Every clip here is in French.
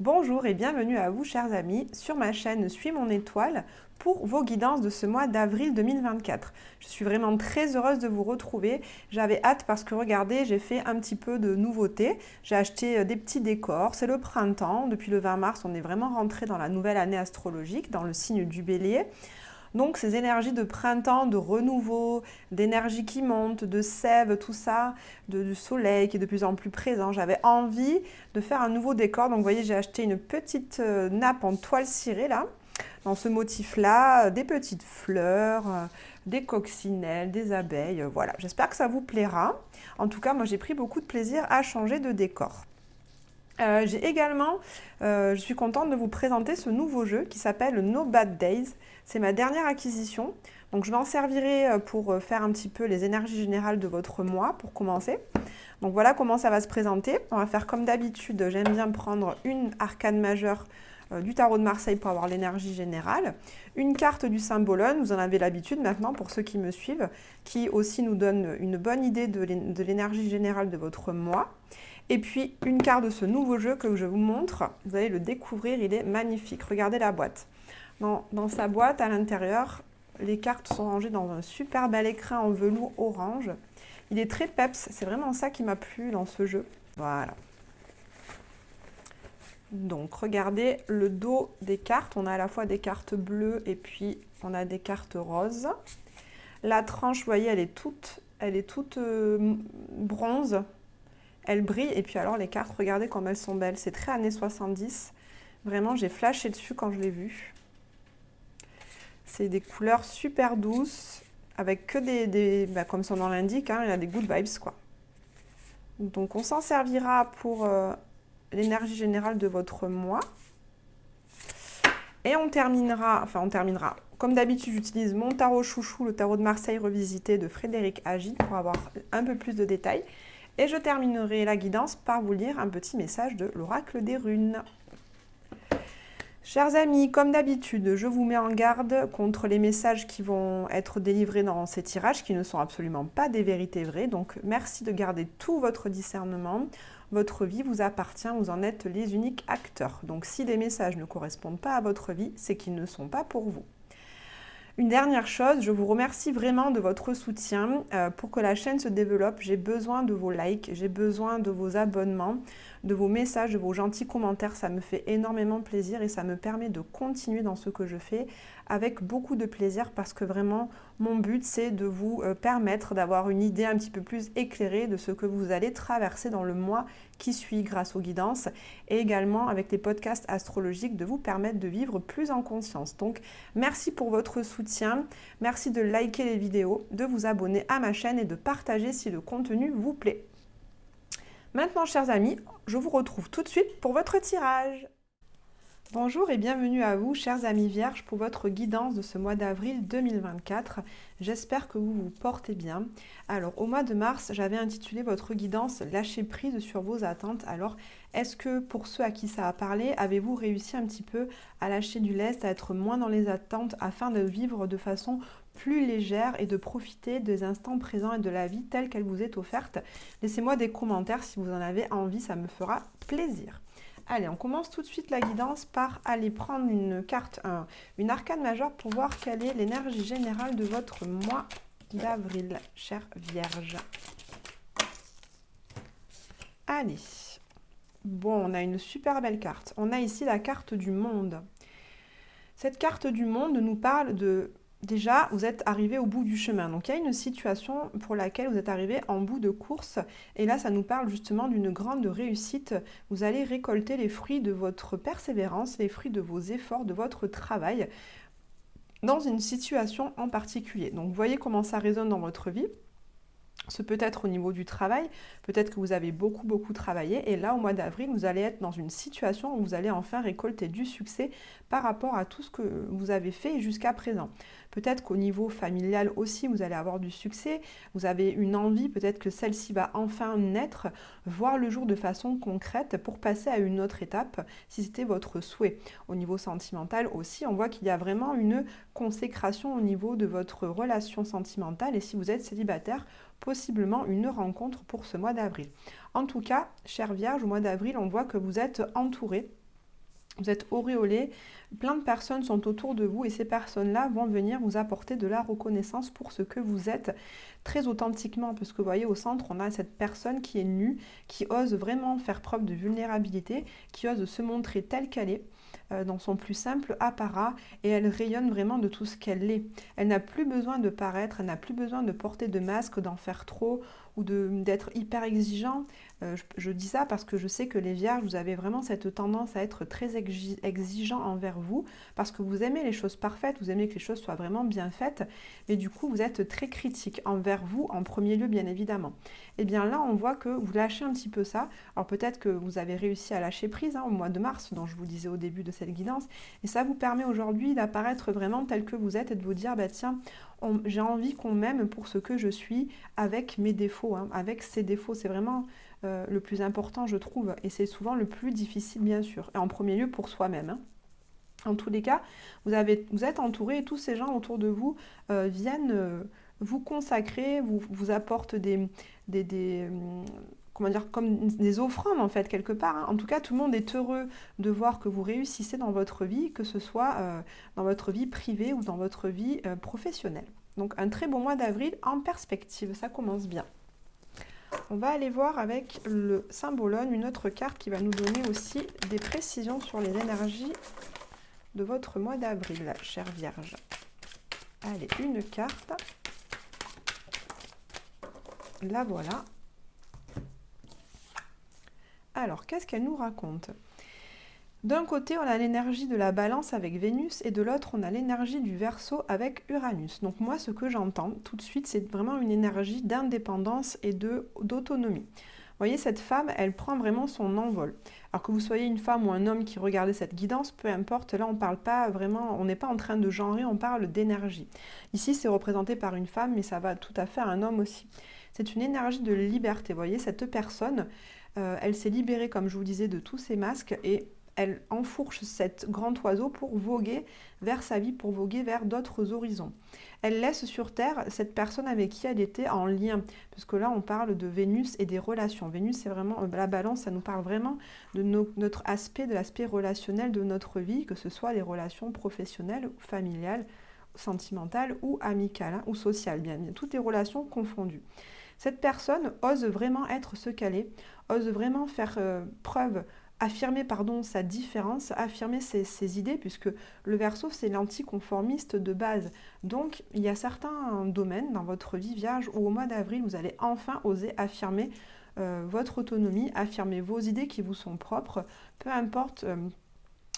Bonjour et bienvenue à vous chers amis sur ma chaîne Suis mon étoile pour vos guidances de ce mois d'avril 2024. Je suis vraiment très heureuse de vous retrouver. J'avais hâte parce que regardez, j'ai fait un petit peu de nouveautés. J'ai acheté des petits décors, c'est le printemps. Depuis le 20 mars, on est vraiment rentré dans la nouvelle année astrologique, dans le signe du Bélier. Donc ces énergies de printemps, de renouveau, d'énergie qui monte, de sève, tout ça, du soleil qui est de plus en plus présent. J'avais envie de faire un nouveau décor. Donc vous voyez, j'ai acheté une petite nappe en toile cirée là, dans ce motif-là, des petites fleurs, des coccinelles, des abeilles. Voilà, j'espère que ça vous plaira. En tout cas, moi j'ai pris beaucoup de plaisir à changer de décor. J'ai également, je suis contente de vous présenter ce nouveau jeu qui s'appelle No Bad Days. C'est ma dernière acquisition, donc je m'en servirai pour faire un petit peu les énergies générales de votre mois pour commencer. Donc voilà comment ça va se présenter. On va faire comme d'habitude, j'aime bien prendre une arcane majeure du tarot de Marseille pour avoir l'énergie générale, une carte du Symbolone, vous en avez l'habitude maintenant pour ceux qui me suivent, qui aussi nous donne une bonne idée de l'énergie générale de votre mois. Et puis une carte de ce nouveau jeu que je vous montre, vous allez le découvrir, il est magnifique. Regardez la boîte. Dans sa boîte, à l'intérieur, les cartes sont rangées dans un super bel écrin en velours orange. Il est très peps, c'est vraiment ça qui m'a plu dans ce jeu. Voilà. Donc regardez le dos des cartes, on a à la fois des cartes bleues et puis on a des cartes roses. La tranche, vous voyez, elle est toute bronze. Elle brille et puis alors les cartes, regardez comme elles sont belles. C'est très années 70. Vraiment, j'ai flashé dessus quand je l'ai vu. C'est des couleurs super douces avec que comme son nom l'indique, hein, il y a des good vibes quoi. Donc on s'en servira pour l'énergie générale de votre mois. Et on terminera. Comme d'habitude, j'utilise mon tarot chouchou, le tarot de Marseille revisité de Frédéric Agit pour avoir un peu plus de détails. Et je terminerai la guidance par vous lire un petit message de l'oracle des runes. Chers amis, comme d'habitude, je vous mets en garde contre les messages qui vont être délivrés dans ces tirages qui ne sont absolument pas des vérités vraies. Donc merci de garder tout votre discernement. Votre vie vous appartient, vous en êtes les uniques acteurs. Donc si les messages ne correspondent pas à votre vie, c'est qu'ils ne sont pas pour vous. Une dernière chose, je vous remercie vraiment de votre soutien pour que la chaîne se développe. J'ai besoin de vos likes, j'ai besoin de vos abonnements, de vos messages, de vos gentils commentaires. Ça me fait énormément plaisir et ça me permet de continuer dans ce que je fais avec beaucoup de plaisir parce que vraiment, mon but, c'est de vous permettre d'avoir une idée un petit peu plus éclairée de ce que vous allez traverser dans le mois qui suit grâce aux guidances et également avec les podcasts astrologiques de vous permettre de vivre plus en conscience. Donc, merci pour votre soutien. Merci de liker les vidéos, de vous abonner à ma chaîne et de partager si le contenu vous plaît. Maintenant, chers amis, je vous retrouve tout de suite pour votre tirage. Bonjour et bienvenue à vous, chers amis vierges, pour votre guidance de ce mois d'avril 2024. J'espère que vous vous portez bien. Alors, au mois de mars, j'avais intitulé votre guidance « Lâcher prise sur vos attentes ». Alors, est-ce que pour ceux à qui ça a parlé, avez-vous réussi un petit peu à lâcher du lest, à être moins dans les attentes afin de vivre de façon plus légère et de profiter des instants présents et de la vie telle qu'elle vous est offerte? Laissez-moi des commentaires si vous en avez envie, ça me fera plaisir. Allez, on commence tout de suite la guidance par aller prendre une carte, une arcane majeure pour voir quelle est l'énergie générale de votre mois d'avril, chère Vierge. Allez, bon, on a une super belle carte. On a ici la carte du monde. Cette carte du monde nous parle de... Déjà, vous êtes arrivé au bout du chemin. Donc, il y a une situation pour laquelle vous êtes arrivé en bout de course. Et là, ça nous parle justement d'une grande réussite. Vous allez récolter les fruits de votre persévérance, les fruits de vos efforts, de votre travail dans une situation en particulier. Donc, vous voyez comment ça résonne dans votre vie. Ce peut être au niveau du travail, peut-être que vous avez beaucoup travaillé et là au mois d'avril vous allez être dans une situation où vous allez enfin récolter du succès par rapport à tout ce que vous avez fait jusqu'à présent. Peut-être qu'au niveau familial aussi vous allez avoir du succès, vous avez une envie, peut-être que celle-ci va enfin naître, voir le jour de façon concrète pour passer à une autre étape si c'était votre souhait. Au niveau sentimental aussi, on voit qu'il y a vraiment une consécration au niveau de votre relation sentimentale et si vous êtes célibataire, possiblement une rencontre pour ce mois d'avril. En tout cas, chère Vierge, au mois d'avril, on voit que vous êtes entouré Vous êtes auréolé, plein de personnes sont autour de vous et ces personnes-là vont venir vous apporter de la reconnaissance pour ce que vous êtes très authentiquement. Parce que vous voyez, au centre, on a cette personne qui est nue, qui ose vraiment faire preuve de vulnérabilité, qui ose se montrer telle qu'elle est, dans son plus simple apparat, et elle rayonne vraiment de tout ce qu'elle est. Elle n'a plus besoin de paraître, elle n'a plus besoin de porter de masque, d'en faire trop ou d'être hyper exigeant. Je dis ça parce que je sais que les vierges, vous avez vraiment cette tendance à être très exigeant envers vous, parce que vous aimez les choses parfaites, vous aimez que les choses soient vraiment bien faites, mais du coup vous êtes très critique envers vous en premier lieu, bien évidemment. Et bien là on voit que vous lâchez un petit peu ça. Alors peut-être que vous avez réussi à lâcher prise au mois de mars, dont je vous disais au début de cette guidance, et ça vous permet aujourd'hui d'apparaître vraiment tel que vous êtes et de vous dire, bah tiens, j'ai envie qu'on m'aime pour ce que je suis, avec mes défauts, avec ses défauts. C'est vraiment le plus important, je trouve, et c'est souvent le plus difficile, bien sûr, et en premier lieu pour soi-même. En tous les cas, vous êtes entouré et tous ces gens autour de vous viennent vous consacrer, vous apportent comment dire, comme des offrandes en fait, quelque part. En tout cas, tout le monde est heureux de voir que vous réussissez dans votre vie, que ce soit dans votre vie privée ou dans votre vie professionnelle. Donc un très bon mois d'avril en perspective, ça commence bien. On va aller voir avec le symbolone, une autre carte qui va nous donner aussi des précisions sur les énergies de votre mois d'avril, chère Vierge. Allez, une carte. La voilà. Alors, qu'est-ce qu'elle nous raconte? D'un côté, on a l'énergie de la balance avec Vénus et de l'autre, on a l'énergie du Verseau avec Uranus. Donc moi, ce que j'entends tout de suite, c'est vraiment une énergie d'indépendance et d'autonomie. Vous voyez, cette femme, elle prend vraiment son envol. Alors que vous soyez une femme ou un homme qui regardez cette guidance, peu importe, là on parle pas vraiment, on n'est pas en train de genrer, on parle d'énergie. Ici, c'est représenté par une femme, mais ça va tout à fait à un homme aussi. C'est une énergie de liberté. Vous voyez, cette personne, elle s'est libérée, comme je vous disais, de tous ces masques et elle enfourche cet grand oiseau pour voguer vers sa vie, pour voguer vers d'autres horizons. Elle laisse sur Terre cette personne avec qui elle était en lien, parce que là on parle de Vénus et des relations. Vénus, c'est vraiment la balance, ça nous parle vraiment de notre aspect, de l'aspect relationnel de notre vie, que ce soit les relations professionnelles, familiales, sentimentales ou amicales, ou sociales, bien, toutes les relations confondues. Cette personne ose vraiment être ce qu'elle est, ose vraiment faire preuve, affirmer sa différence, affirmer ses idées, puisque le Verseau, c'est l'anticonformiste de base. Donc, il y a certains domaines dans votre vie vierge où au mois d'avril, vous allez enfin oser affirmer votre autonomie, affirmer vos idées qui vous sont propres, peu importe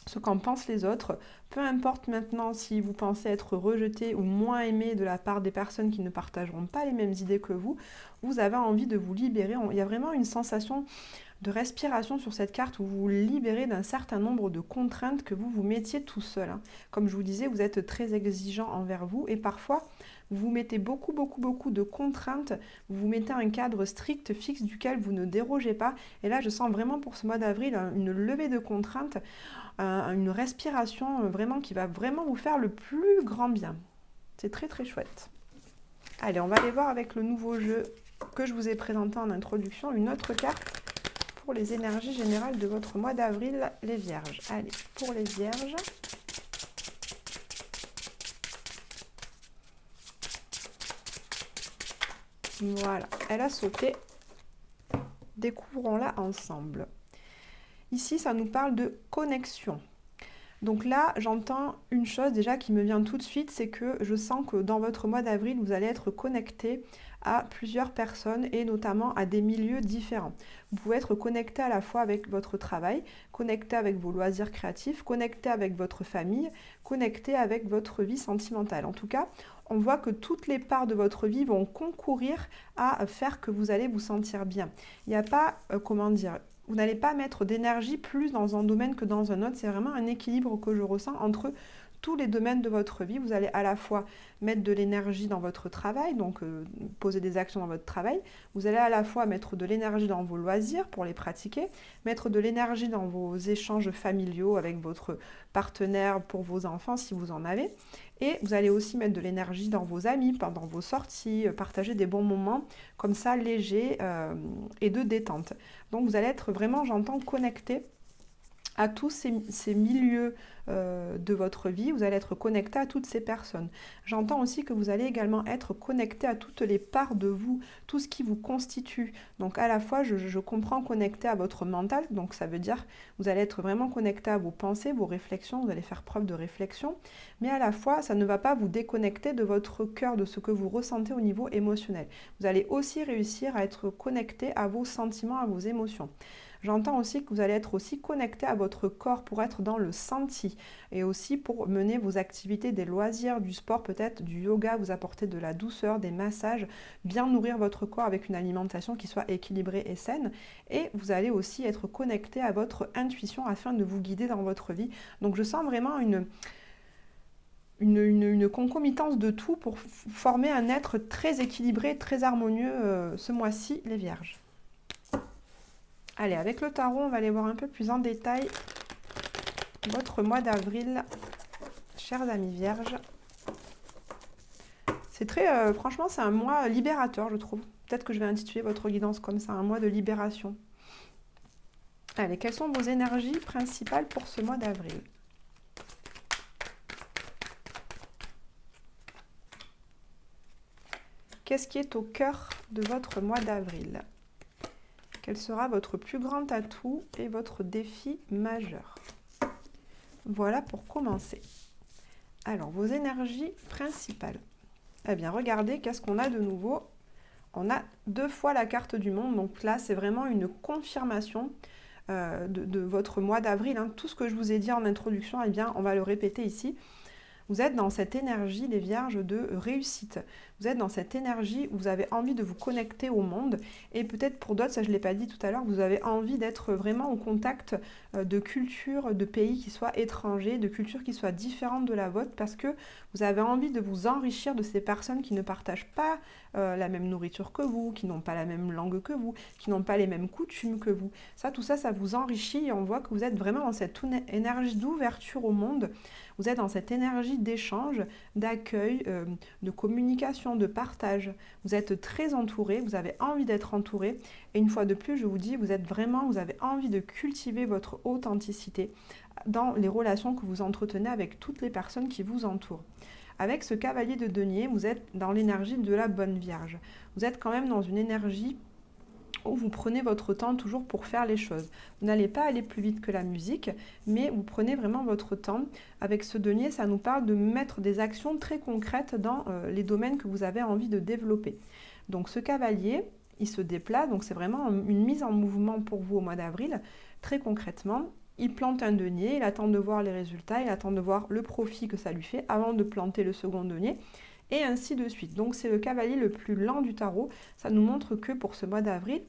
ce qu'en pensent les autres, peu importe maintenant si vous pensez être rejeté ou moins aimé de la part des personnes qui ne partageront pas les mêmes idées que vous avez envie de vous libérer. Il y a vraiment une sensation de respiration sur cette carte où vous vous libérez d'un certain nombre de contraintes que vous vous mettiez tout seul. Comme je vous disais, vous êtes très exigeant envers vous et parfois vous vous mettez beaucoup de contraintes, vous vous mettez un cadre strict, fixe duquel vous ne dérogez pas. Et là, je sens vraiment pour ce mois d'avril une levée de contraintes, une respiration vraiment qui va vraiment vous faire le plus grand bien. C'est très très chouette. Allez, on va aller voir avec le nouveau jeu que je vous ai présenté en introduction, une autre carte pour les énergies générales de votre mois d'avril, les Vierges. Allez, pour les Vierges. Voilà, elle a sauté. Découvrons-la ensemble. Ici, ça nous parle de connexion. Donc là, j'entends une chose déjà qui me vient tout de suite, c'est que je sens que dans votre mois d'avril, vous allez être connecté à plusieurs personnes et notamment à des milieux différents. Vous pouvez être connecté à la fois avec votre travail, connecté avec vos loisirs créatifs, connecté avec votre famille, connecté avec votre vie sentimentale. En tout cas, on voit que toutes les parts de votre vie vont concourir à faire que vous allez vous sentir bien. Il n'y a pas, comment dire, vous n'allez pas mettre d'énergie plus dans un domaine que dans un autre. C'est vraiment un équilibre que je ressens entre tous les domaines de votre vie. Vous allez à la fois mettre de l'énergie dans votre travail, donc poser des actions dans votre travail. Vous allez à la fois mettre de l'énergie dans vos loisirs pour les pratiquer, mettre de l'énergie dans vos échanges familiaux avec votre partenaire pour vos enfants si vous en avez. Et vous allez aussi mettre de l'énergie dans vos amis, pendant vos sorties, partager des bons moments comme ça, légers et de détente. Donc vous allez être vraiment, j'entends, connecté à tous ces milieux de votre vie, vous allez être connecté à toutes ces personnes. J'entends aussi que vous allez également être connecté à toutes les parts de vous, tout ce qui vous constitue. Donc à la fois, je comprends connecté à votre mental, donc ça veut dire vous allez être vraiment connecté à vos pensées, vos réflexions, vous allez faire preuve de réflexion, mais à la fois, ça ne va pas vous déconnecter de votre cœur, de ce que vous ressentez au niveau émotionnel. Vous allez aussi réussir à être connecté à vos sentiments, à vos émotions. J'entends aussi que vous allez être aussi connecté à votre corps pour être dans le senti et aussi pour mener vos activités, des loisirs, du sport peut-être, du yoga, vous apporter de la douceur, des massages, bien nourrir votre corps avec une alimentation qui soit équilibrée et saine. Et vous allez aussi être connecté à votre intuition afin de vous guider dans votre vie. Donc je sens vraiment une concomitance de tout pour former un être très équilibré, très harmonieux ce mois-ci, les Vierges. Allez, avec le tarot, on va aller voir un peu plus en détail votre mois d'avril, chers amis vierges. C'est très, franchement, c'est un mois libérateur, je trouve. Peut-être que je vais intituler votre guidance comme ça, un mois de libération. Allez, quelles sont vos énergies principales pour ce mois d'avril? Qu'est-ce qui est au cœur de votre mois d'avril? Quel sera votre plus grand atout et votre défi majeur? Voilà pour commencer. Alors, vos énergies principales. Eh bien, regardez, qu'est-ce qu'on a de nouveau? On a 2 fois la carte du monde. Donc là, c'est vraiment une confirmation de votre mois d'avril. Hein. Tout ce que je vous ai dit en introduction, eh bien, on va le répéter ici. Vous êtes dans cette énergie, les vierges, de réussite. Vous êtes dans cette énergie où vous avez envie de vous connecter au monde. Et peut-être pour d'autres, ça je ne l'ai pas dit tout à l'heure, vous avez envie d'être vraiment au contact de cultures, de pays qui soient étrangers, de cultures qui soient différentes de la vôtre, parce que vous avez envie de vous enrichir de ces personnes qui ne partagent pas la même nourriture que vous, qui n'ont pas la même langue que vous, qui n'ont pas les mêmes coutumes que vous. Tout ça, ça vous enrichit et on voit que vous êtes vraiment dans cette énergie d'ouverture au monde. Vous êtes dans cette énergie d'échange, d'accueil, de communication, de partage. Vous êtes très entouré, vous avez envie d'être entouré. Et une fois de plus, je vous dis, vous avez envie de cultiver votre authenticité dans les relations que vous entretenez avec toutes les personnes qui vous entourent. Avec ce cavalier de denier, vous êtes dans l'énergie de la bonne vierge. Vous êtes quand même dans une énergie où vous prenez votre temps toujours pour faire les choses. Vous n'allez pas aller plus vite que la musique, mais vous prenez vraiment votre temps. Avec ce denier, ça nous parle de mettre des actions très concrètes dans les domaines que vous avez envie de développer. Donc ce cavalier, il se déplace, donc c'est vraiment une mise en mouvement pour vous au mois d'avril. Très concrètement, il plante un denier, il attend de voir les résultats, il attend de voir le profit que ça lui fait avant de planter le second denier. Et ainsi de suite. Donc c'est le cavalier le plus lent du tarot. Ça nous montre que pour ce mois d'avril,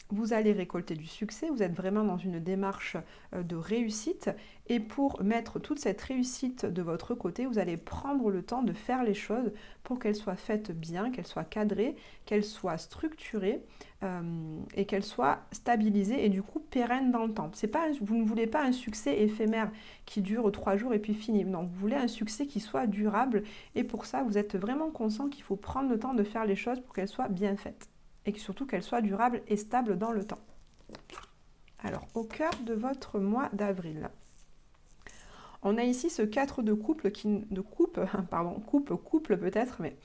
vous allez récolter du succès, vous êtes vraiment dans une démarche de réussite et pour mettre toute cette réussite de votre côté, vous allez prendre le temps de faire les choses pour qu'elles soient faites bien, qu'elles soient cadrées, qu'elles soient structurées et qu'elles soient stabilisées et du coup pérennes dans le temps. Vous ne voulez pas un succès éphémère qui dure 3 jours et puis fini. Non, vous voulez un succès qui soit durable et pour ça, vous êtes vraiment conscient qu'il faut prendre le temps de faire les choses pour qu'elles soient bien faites. Et surtout qu'elle soit durable et stable dans le temps. Alors, au cœur de votre mois d'avril, on a ici ce 4 de couple, couple peut-être, mais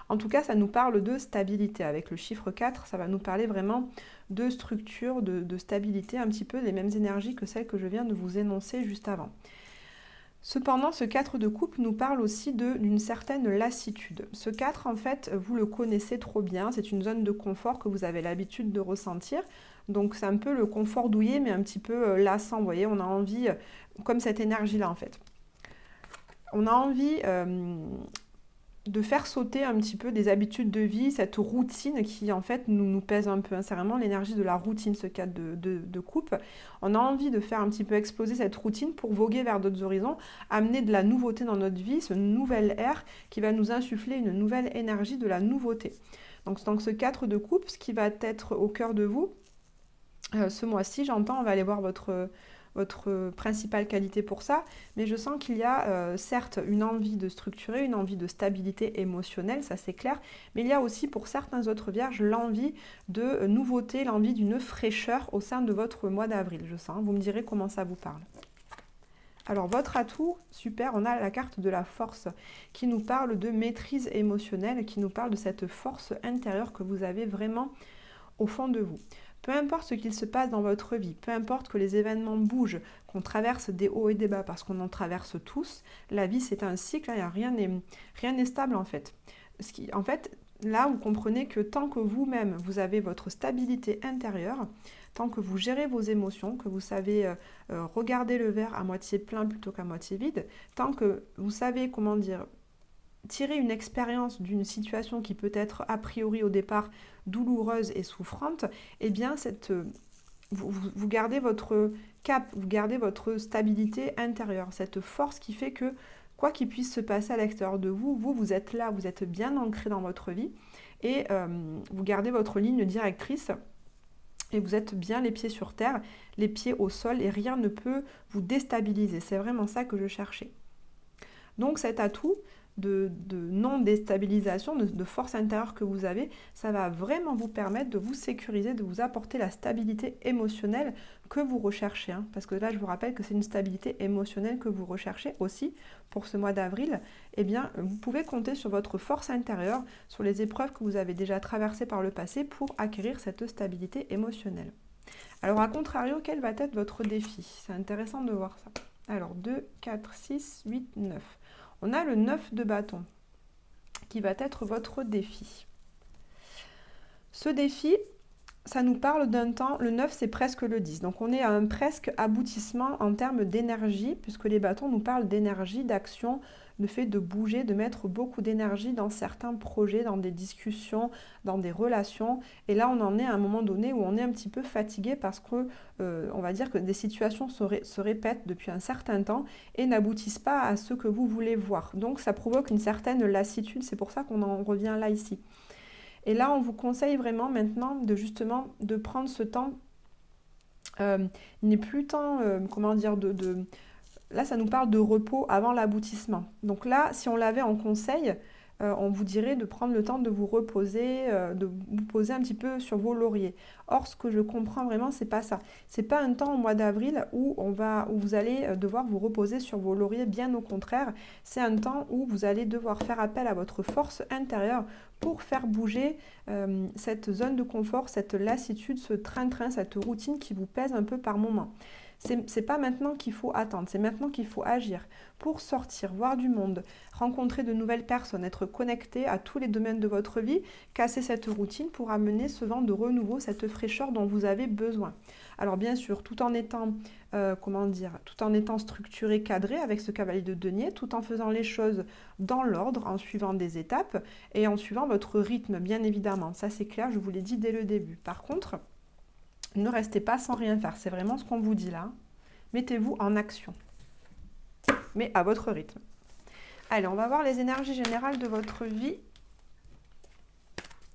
en tout cas, ça nous parle de stabilité. Avec le chiffre 4, ça va nous parler vraiment de structure, de stabilité, un petit peu les mêmes énergies que celles que je viens de vous énoncer juste avant. Cependant, ce 4 de coupe nous parle aussi d'une certaine lassitude. Ce 4, en fait, vous le connaissez trop bien, c'est une zone de confort que vous avez l'habitude de ressentir. Donc c'est un peu le confort douillet, mais un petit peu lassant, vous voyez, on a envie, comme cette énergie-là en fait. On a envie de faire sauter un petit peu des habitudes de vie, cette routine qui en fait nous pèse un peu. C'est vraiment l'énergie de la routine, ce cadre de coupe. On a envie de faire un petit peu exploser cette routine pour voguer vers d'autres horizons, amener de la nouveauté dans notre vie, ce nouvel air qui va nous insuffler une nouvelle énergie de la nouveauté. Donc ce 4 de coupe, ce qui va être au cœur de vous, ce mois-ci, j'entends, on va aller voir votre principale qualité pour ça, mais je sens qu'il y a certes une envie de structurer, une envie de stabilité émotionnelle, ça c'est clair, mais il y a aussi pour certains autres vierges l'envie de nouveauté, l'envie d'une fraîcheur au sein de votre mois d'avril, je sens. Vous me direz comment ça vous parle. Alors, votre atout, super, on a la carte de la force qui nous parle de maîtrise émotionnelle, qui nous parle de cette force intérieure que vous avez vraiment au fond de vous. Peu importe ce qu'il se passe dans votre vie, peu importe que les événements bougent, qu'on traverse des hauts et des bas, parce qu'on en traverse tous, la vie c'est un cycle, hein, rien n'est stable en fait. En fait, là vous comprenez que tant que vous-même vous avez votre stabilité intérieure, tant que vous gérez vos émotions, que vous savez regarder le verre à moitié plein plutôt qu'à moitié vide, tant que vous savez, comment dire, tirer une expérience d'une situation qui peut être a priori au départ douloureuse et souffrante, eh bien vous gardez votre cap, vous gardez votre stabilité intérieure, cette force qui fait que quoi qu'il puisse se passer à l'extérieur de vous, vous êtes là, vous êtes bien ancré dans votre vie et vous gardez votre ligne directrice et vous êtes bien les pieds sur terre, les pieds au sol et rien ne peut vous déstabiliser. C'est vraiment ça que je cherchais. Donc cet atout de non-déstabilisation, de force intérieure que vous avez, ça va vraiment vous permettre de vous sécuriser, de vous apporter la stabilité émotionnelle que vous recherchez. Hein. Parce que là, je vous rappelle que c'est une stabilité émotionnelle que vous recherchez aussi pour ce mois d'avril. Eh bien, vous pouvez compter sur votre force intérieure, sur les épreuves que vous avez déjà traversées par le passé pour acquérir cette stabilité émotionnelle. Alors, à contrario, quel va être votre défi? C'est intéressant de voir ça. Alors, 2, 4, 6, 8, 9. On a le 9 de bâton qui va être votre défi. Ce défi, ça nous parle d'un temps, le 9 c'est presque le 10. Donc on est à un presque aboutissement en termes d'énergie, puisque les bâtons nous parlent d'énergie, d'action, le fait de bouger, de mettre beaucoup d'énergie dans certains projets, dans des discussions, dans des relations. Et là on en est à un moment donné où on est un petit peu fatigué parce que on va dire que des situations se répètent depuis un certain temps et n'aboutissent pas à ce que vous voulez voir. Donc ça provoque une certaine lassitude, c'est pour ça qu'on en revient là ici. Et là, on vous conseille vraiment maintenant de prendre ce temps. Il n'est plus temps, comment dire, Là, ça nous parle de repos avant l'aboutissement. Donc là, si on l'avait en conseil, on vous dirait de prendre le temps de vous reposer, de vous poser un petit peu sur vos lauriers. Or, ce que je comprends vraiment, c'est pas ça. C'est pas un temps au mois d'avril où vous allez devoir vous reposer sur vos lauriers. Bien au contraire, c'est un temps où vous allez devoir faire appel à votre force intérieure pour faire bouger cette zone de confort, cette lassitude, ce train-train, cette routine qui vous pèse un peu par moment. C'est pas maintenant qu'il faut attendre, c'est maintenant qu'il faut agir pour sortir, voir du monde, rencontrer de nouvelles personnes, être connecté à tous les domaines de votre vie, casser cette routine pour amener ce vent de renouveau, cette fraîcheur dont vous avez besoin. Alors bien sûr, tout en étant, tout en étant structuré, cadré avec ce cavalier de denier, tout en faisant les choses dans l'ordre, en suivant des étapes et en suivant votre rythme, bien évidemment. Ça c'est clair, je vous l'ai dit dès le début. Par contre, ne restez pas sans rien faire, c'est vraiment ce qu'on vous dit là. Mettez-vous en action, mais à votre rythme. Allez, on va voir les énergies générales de votre vie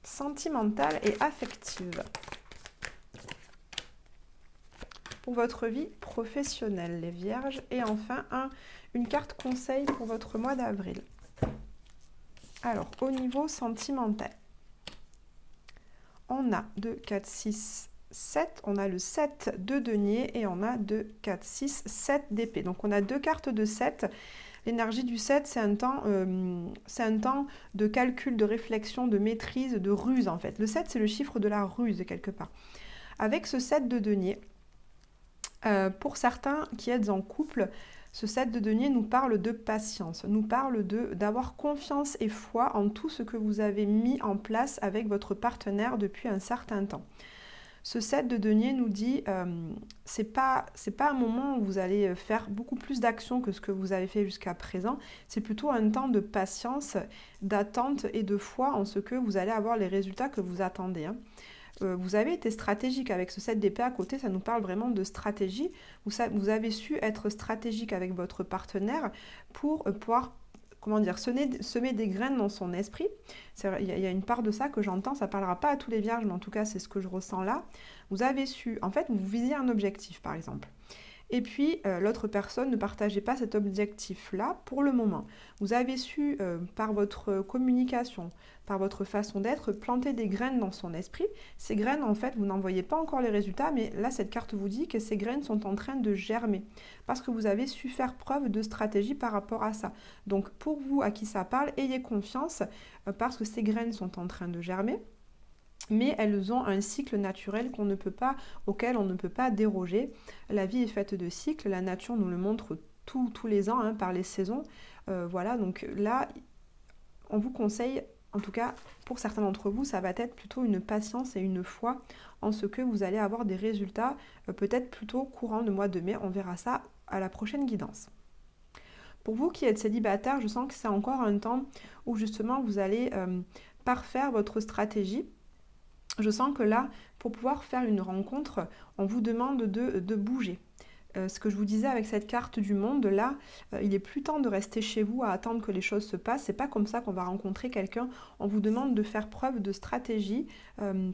sentimentale et affective. Pour votre vie professionnelle, les vierges. Et enfin, une carte conseil pour votre mois d'avril. Alors, au niveau sentimental, on a 2, 4, 6, 7, on a le 7 de denier et on a 2, 4, 6, 7 d'épée. Donc on a deux cartes de 7. L'énergie du 7, c'est un temps de calcul, de réflexion, de maîtrise, de ruse en fait. Le 7, c'est le chiffre de la ruse quelque part. Avec ce 7 de denier, pour certains qui êtes en couple, ce 7 de denier nous parle de patience, nous parle d'avoir confiance et foi en tout ce que vous avez mis en place avec votre partenaire depuis un certain temps. Ce 7 de denier nous dit c'est pas un moment où vous allez faire beaucoup plus d'actions que ce que vous avez fait jusqu'à présent. C'est plutôt un temps de patience, d'attente et de foi en ce que vous allez avoir les résultats que vous attendez. Hein. Vous avez été stratégique avec ce 7 d'épée à côté, ça nous parle vraiment de stratégie. Vous avez su être stratégique avec votre partenaire pour pouvoir semer des graines dans son esprit. Il y a une part de ça que j'entends, ça ne parlera pas à tous les vierges, mais en tout cas, c'est ce que je ressens là. Vous avez su, en fait, vous visiez un objectif, par exemple. Et puis, l'autre personne ne partageait pas cet objectif-là pour le moment. Vous avez su, par votre communication, par votre façon d'être, planter des graines dans son esprit. Ces graines, en fait, vous n'en voyez pas encore les résultats, mais là, cette carte vous dit que ces graines sont en train de germer parce que vous avez su faire preuve de stratégie par rapport à ça. Donc, pour vous à qui ça parle, ayez confiance parce que ces graines sont en train de germer. Mais elles ont un cycle naturel auquel on ne peut pas déroger. La vie est faite de cycles, la nature nous le montre tous les ans, hein, par les saisons. Voilà, donc là, on vous conseille, en tout cas pour certains d'entre vous, ça va être plutôt une patience et une foi en ce que vous allez avoir des résultats, peut-être plutôt courant le mois de mai. On verra ça à la prochaine guidance. Pour vous qui êtes célibataire, je sens que c'est encore un temps où justement vous allez parfaire votre stratégie. Je sens que là, pour pouvoir faire une rencontre, on vous demande de bouger. Ce que je vous disais avec cette carte du monde, là, il n'est plus temps de rester chez vous à attendre que les choses se passent. C'est pas comme ça qu'on va rencontrer quelqu'un. On vous demande de faire preuve de stratégie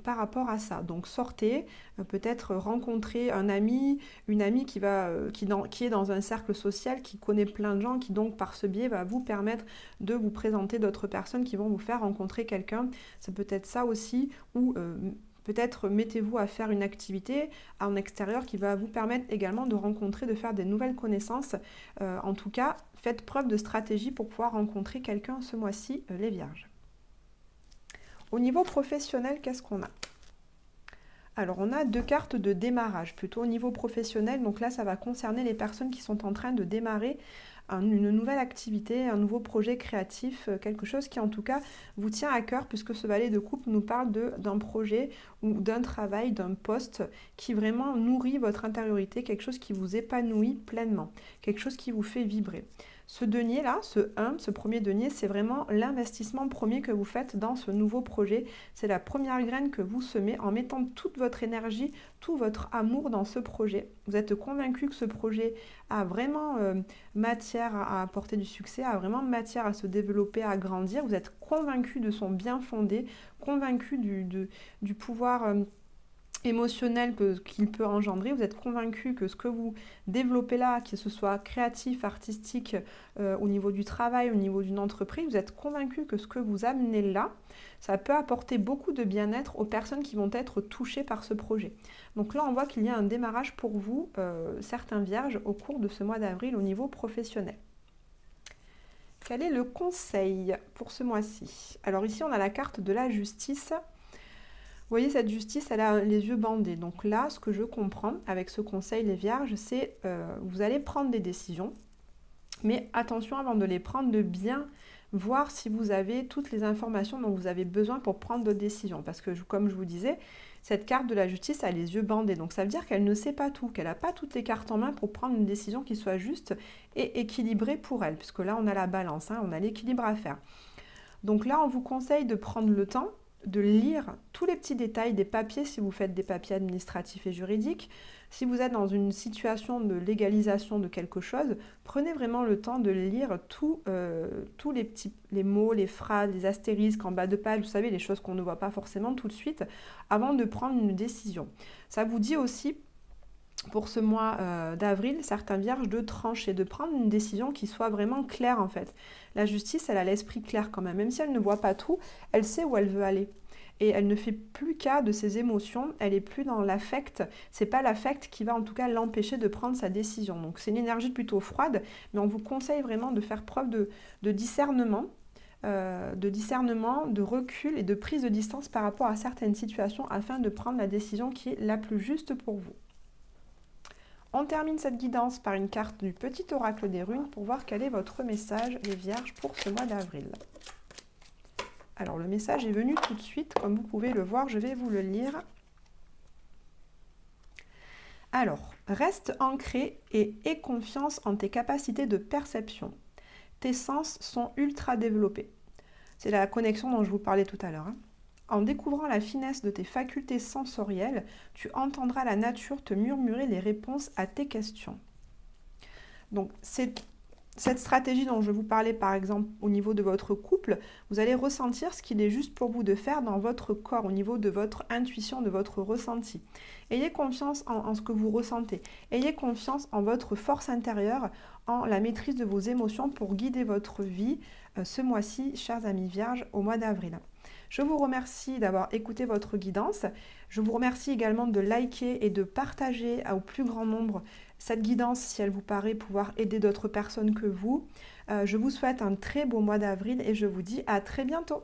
par rapport à ça. Donc sortez, peut-être rencontrer un ami, une amie qui est dans un cercle social, qui connaît plein de gens, qui donc par ce biais va vous permettre de vous présenter d'autres personnes qui vont vous faire rencontrer quelqu'un. C'est peut-être ça aussi, ou peut-être mettez-vous à faire une activité en extérieur qui va vous permettre également de rencontrer, de faire des nouvelles connaissances. En tout cas, faites preuve de stratégie pour pouvoir rencontrer quelqu'un ce mois-ci, les Vierges. Au niveau professionnel, qu'est-ce qu'on a? Alors, on a 2 cartes de démarrage, plutôt au niveau professionnel. Donc là, ça va concerner les personnes qui sont en train de démarrer une nouvelle activité, un nouveau projet créatif, quelque chose qui en tout cas vous tient à cœur, puisque ce valet de coupe nous parle d'un projet ou d'un travail, d'un poste qui vraiment nourrit votre intériorité, quelque chose qui vous épanouit pleinement, quelque chose qui vous fait vibrer. Ce denier-là, ce premier denier, c'est vraiment l'investissement premier que vous faites dans ce nouveau projet. C'est la première graine que vous semez en mettant toute votre énergie, tout votre amour dans ce projet. Vous êtes convaincu que ce projet a vraiment matière à apporter du succès, a vraiment matière à se développer, à grandir. Vous êtes convaincu de son bien fondé, convaincu du pouvoir émotionnel qu'il peut engendrer. Vous êtes convaincu que ce que vous développez là, que ce soit créatif, artistique, au niveau du travail, au niveau d'une entreprise, vous êtes convaincu que ce que vous amenez là, ça peut apporter beaucoup de bien-être aux personnes qui vont être touchées par ce projet. Donc là, on voit qu'il y a un démarrage pour vous, certains vierges, au cours de ce mois d'avril au niveau professionnel. Quel est le conseil pour ce mois-ci? Alors ici, on a la carte de la justice. Vous voyez, cette justice, elle a les yeux bandés. Donc là, ce que je comprends avec ce conseil, les vierges, c'est vous allez prendre des décisions, mais attention avant de les prendre, de bien voir si vous avez toutes les informations dont vous avez besoin pour prendre votre décision. Parce que, comme je vous disais, cette carte de la justice a les yeux bandés. Donc ça veut dire qu'elle ne sait pas tout, qu'elle n'a pas toutes les cartes en main pour prendre une décision qui soit juste et équilibrée pour elle. Puisque là, on a la balance, hein, on a l'équilibre à faire. Donc là, on vous conseille de prendre le temps de lire tous les petits détails des papiers si vous faites des papiers administratifs et juridiques. Si vous êtes dans une situation de légalisation de quelque chose, prenez vraiment le temps de lire tous les mots, les phrases, les astérisques en bas de page, vous savez, les choses qu'on ne voit pas forcément tout de suite, avant de prendre une décision. Ça vous dit aussi, pour ce mois d'avril, certains vierges, de trancher, de prendre une décision qui soit vraiment claire en fait. La justice, elle a l'esprit clair quand même si elle ne voit pas tout, elle sait où elle veut aller. Et elle ne fait plus cas de ses émotions, elle est plus dans l'affect. C'est pas l'affect qui va en tout cas l'empêcher de prendre sa décision. Donc c'est une énergie plutôt froide, mais on vous conseille vraiment de faire preuve de discernement, de recul et de prise de distance par rapport à certaines situations afin de prendre la décision qui est la plus juste pour vous. On termine cette guidance par une carte du petit oracle des runes pour voir quel est votre message, les vierges, pour ce mois d'avril. Alors, le message est venu tout de suite, comme vous pouvez le voir, je vais vous le lire. Alors, reste ancré et aie confiance en tes capacités de perception. Tes sens sont ultra développés. C'est la connexion dont je vous parlais tout à l'heure. En découvrant la finesse de tes facultés sensorielles, tu entendras la nature te murmurer les réponses à tes questions. Donc, c'est Cette stratégie dont je vous parlais par exemple au niveau de votre couple, vous allez ressentir ce qu'il est juste pour vous de faire dans votre corps, au niveau de votre intuition, de votre ressenti. Ayez confiance en ce que vous ressentez. Ayez confiance en votre force intérieure, en la maîtrise de vos émotions pour guider votre vie ce mois-ci, chers amis vierges, au mois d'avril. Je vous remercie d'avoir écouté votre guidance. Je vous remercie également de liker et de partager au plus grand nombre cette guidance si elle vous paraît pouvoir aider d'autres personnes que vous. Je vous souhaite un très beau mois d'avril et je vous dis à très bientôt.